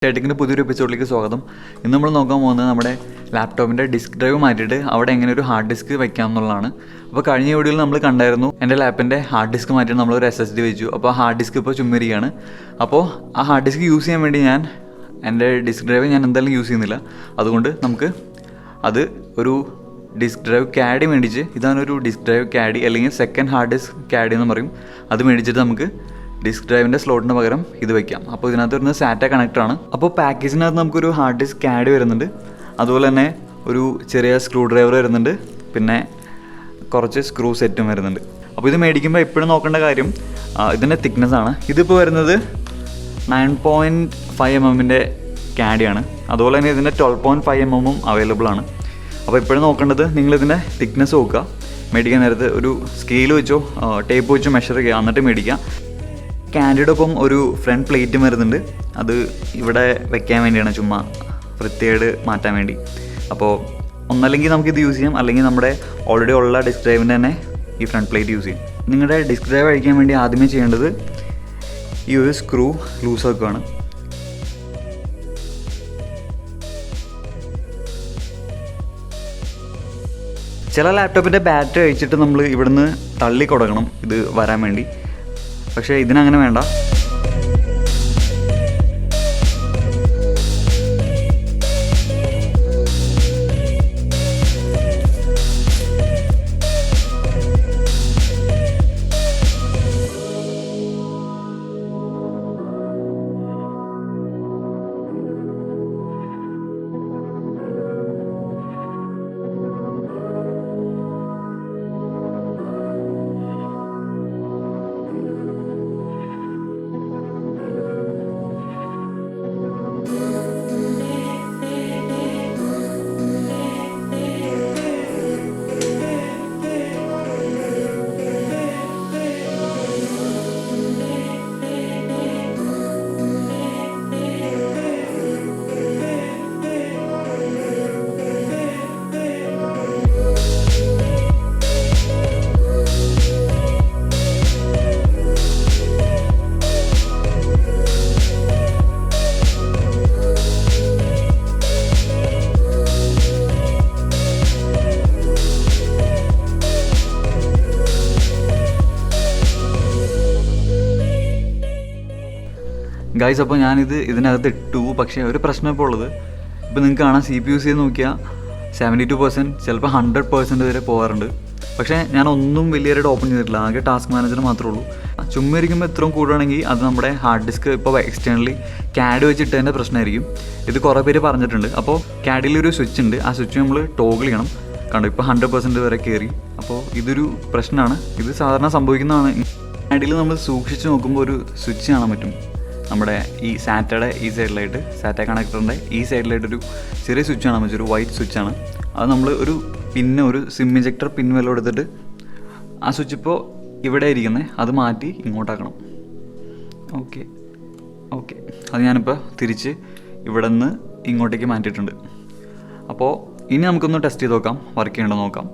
ചേട്ടിക്കിൻ്റെ പുതിയൊരു എപ്പിസോഡിലേക്ക് സ്വാഗതം. ഇന്ന് നമ്മൾ നോക്കാൻ പോകുന്നത് നമ്മുടെ ലാപ്ടോപ്പിൻ്റെ ഡിസ്ക് ഡ്രൈവ് മാറ്റിയിട്ട് അവിടെ എങ്ങനെ ഒരു ഹാർഡ് ഡിസ്ക് വെക്കാം എന്നുള്ളതാണ്. അപ്പോൾ കഴിഞ്ഞ വീഡിയോയിൽ നമ്മൾ കണ്ടായിരുന്നു എൻ്റെ ലാപ്പിൻ്റെ ഹാർഡ് ഡിസ്ക് മാറ്റിയിട്ട് നമ്മളൊരു SSD വെച്ചു. അപ്പോൾ ഹാർഡ് ഡിസ്ക് ഇപ്പോൾ ചുമ്മിരിക്കുകയാണ്. അപ്പോൾ ആ ഹാർഡ് ഡിസ്ക് യൂസ് ചെയ്യാൻ വേണ്ടി ഞാൻ എൻ്റെ ഡിസ്ക് ഡ്രൈവ് എന്തായാലും യൂസ് ചെയ്യുന്നില്ല. അതുകൊണ്ട് നമുക്ക് അത് ഒരു ഡിസ്ക് ഡ്രൈവ് ക്യാഡി മേടിച്ച്, ഇതാണൊരു ഡിസ്ക് ഡ്രൈവ് ക്യാഡി അല്ലെങ്കിൽ സെക്കൻഡ് ഹാർഡ് ഡിസ്ക് ക്യാഡി എന്ന് പറയും. അത് മേടിച്ചിട്ട് നമുക്ക് ഡിസ്ക് ഡ്രൈവിൻ്റെ സ്ലോട്ടിന് പകരം ഇത് വയ്ക്കാം. അപ്പോൾ ഇതിനകത്ത് വരുന്നത് സാറ്റ കണക്ടറാണ്. അപ്പോൾ പാക്കേജിനകത്ത് നമുക്കൊരു ഹാർഡ് ഡിസ്ക് ക്യാഡി വരുന്നുണ്ട്, അതുപോലെ തന്നെ ഒരു ചെറിയ സ്ക്രൂ ഡ്രൈവർ വരുന്നുണ്ട്, പിന്നെ കുറച്ച് സ്ക്രൂ സെറ്റും വരുന്നുണ്ട്. അപ്പോൾ ഇത് മേടിക്കുമ്പോൾ എപ്പോഴും നോക്കേണ്ട കാര്യം ഇതിൻ്റെ തിക്നെസ് ആണ്. ഇതിപ്പോൾ വരുന്നത് 9.5 mm ക്യാഡിയാണ്. അതുപോലെ തന്നെ ഇതിൻ്റെ 12.5 mm അവൈലബിൾ ആണ്. അപ്പോൾ എപ്പോഴും നോക്കേണ്ടത് നിങ്ങളിതിൻ്റെ തിക്നെസ് നോക്കുക. മേടിക്കാൻ നേരത്ത് ഒരു സ്കെയിൽ വെച്ചോ ടേപ്പ് വെച്ചോ മെഷർ ചെയ്യുക, എന്നിട്ട് മേടിക്കുക. ക്യാൻഡിയുടെ ഒപ്പം ഒരു ഫ്രണ്ട് പ്ലേറ്റും വരുന്നുണ്ട്. അത് ഇവിടെ വെക്കാൻ വേണ്ടിയാണ്, ചുമ്മാ വൃത്തികേട് മാറ്റാൻ വേണ്ടി. അപ്പോൾ ഒന്നല്ലെങ്കിൽ നമുക്കിത് യൂസ് ചെയ്യാം, അല്ലെങ്കിൽ നമ്മുടെ ഓൾറെഡി ഉള്ള ഡിസ്ക് ഡ്രൈവിൻ്റെ തന്നെ ഈ ഫ്രണ്ട് പ്ലേറ്റ് യൂസ് ചെയ്യും. നിങ്ങളുടെ ഡിസ്ക് ഡ്രൈവ് അഴിക്കാൻ വേണ്ടി ആദ്യമേ ചെയ്യേണ്ടത് ഈ ഒരു സ്ക്രൂ ലൂസ് ആക്കുകയാണ്. ചില ലാപ്ടോപ്പിൻ്റെ ബാറ്ററി അഴിച്ചിട്ട് നമ്മൾ ഇവിടുന്ന് തള്ളി കൊടുക്കണം ഇത് വരാൻ വേണ്ടി. പക്ഷേ ഇതിനങ്ങനെ വേണ്ട. ഗൈസ്, അപ്പോൾ ഞാനിത് ഇതിനകത്ത് ഇട്ടു. പക്ഷേ ഒരു പ്രശ്നം ഇപ്പോൾ ഉള്ളത്, ഇപ്പോൾ നിങ്ങൾക്ക് കാണാം CPU യൂസ് ചെയ്ത് നോക്കിയാൽ 72%, ചിലപ്പോൾ 100% വരെ പോകാറുണ്ട്. പക്ഷേ ഞാൻ ഒന്നും വലിയൊരു ഓപ്പൺ ചെയ്തിട്ടില്ല, ആകെ ടാസ്ക് മാനേജർ മാത്രമേ ഉള്ളൂ. ചുമ്മാ ഇരിക്കുമ്പോൾ ഇത്രയും കൂടുകയാണെങ്കിൽ അത് നമ്മുടെ ഹാർഡ് ഡിസ്ക് ഇപ്പോൾ എക്സ്റ്റേണലി ക്യാഡ് വെച്ചിട്ടതിൻ്റെ പ്രശ്നമായിരിക്കും. ഇത് കുറേ പേര് പറഞ്ഞിട്ടുണ്ട്. അപ്പോൾ ക്യാഡിലൊരു സ്വിച്ച് ഉണ്ട്, ആ സ്വിച്ച് നമ്മൾ ടോഗിൾ ചെയ്യണം. കണ്ടോ, ഇപ്പോൾ 100% വരെ കയറി. അപ്പോൾ ഇതൊരു പ്രശ്നമാണ്. ഇത് സാധാരണ സംഭവിക്കുന്നതാണ്. ക്യാഡിൽ നമ്മൾ സൂക്ഷിച്ച് നോക്കുമ്പോൾ ഒരു സ്വിച്ച് കാണാൻ പറ്റും. നമ്മുടെ ഈ സാറ്റയുടെ ഈ സൈഡിലായിട്ട്, സാറ്റ കണക്ടറിൻ്റെ ഈ സൈഡിലായിട്ടൊരു ചെറിയ സ്വിച്ച് കാണാൻ പറ്റും, ഒരു വൈറ്റ് സ്വിച്ചാണ്. അത് നമ്മൾ ഒരു പിന്ന്, ഒരു സിം ഇഞ്ചക്ടർ പിന്ന് വല്ലതും എടുത്തിട്ട് ആ സ്വിച്ച് ഇപ്പോൾ ഇവിടെ ഇരിക്കുന്നത് അത് മാറ്റി ഇങ്ങോട്ടാക്കണം. ഓക്കെ, അത് ഞാനിപ്പോൾ തിരിച്ച് ഇവിടെ നിന്ന് ഇങ്ങോട്ടേക്ക് മാറ്റിയിട്ടുണ്ട്. അപ്പോൾ ഇനി നമുക്കൊന്ന് ടെസ്റ്റ് ചെയ്ത് നോക്കാം, വർക്ക് ചെയ്യണമെന്ന് നോക്കാം.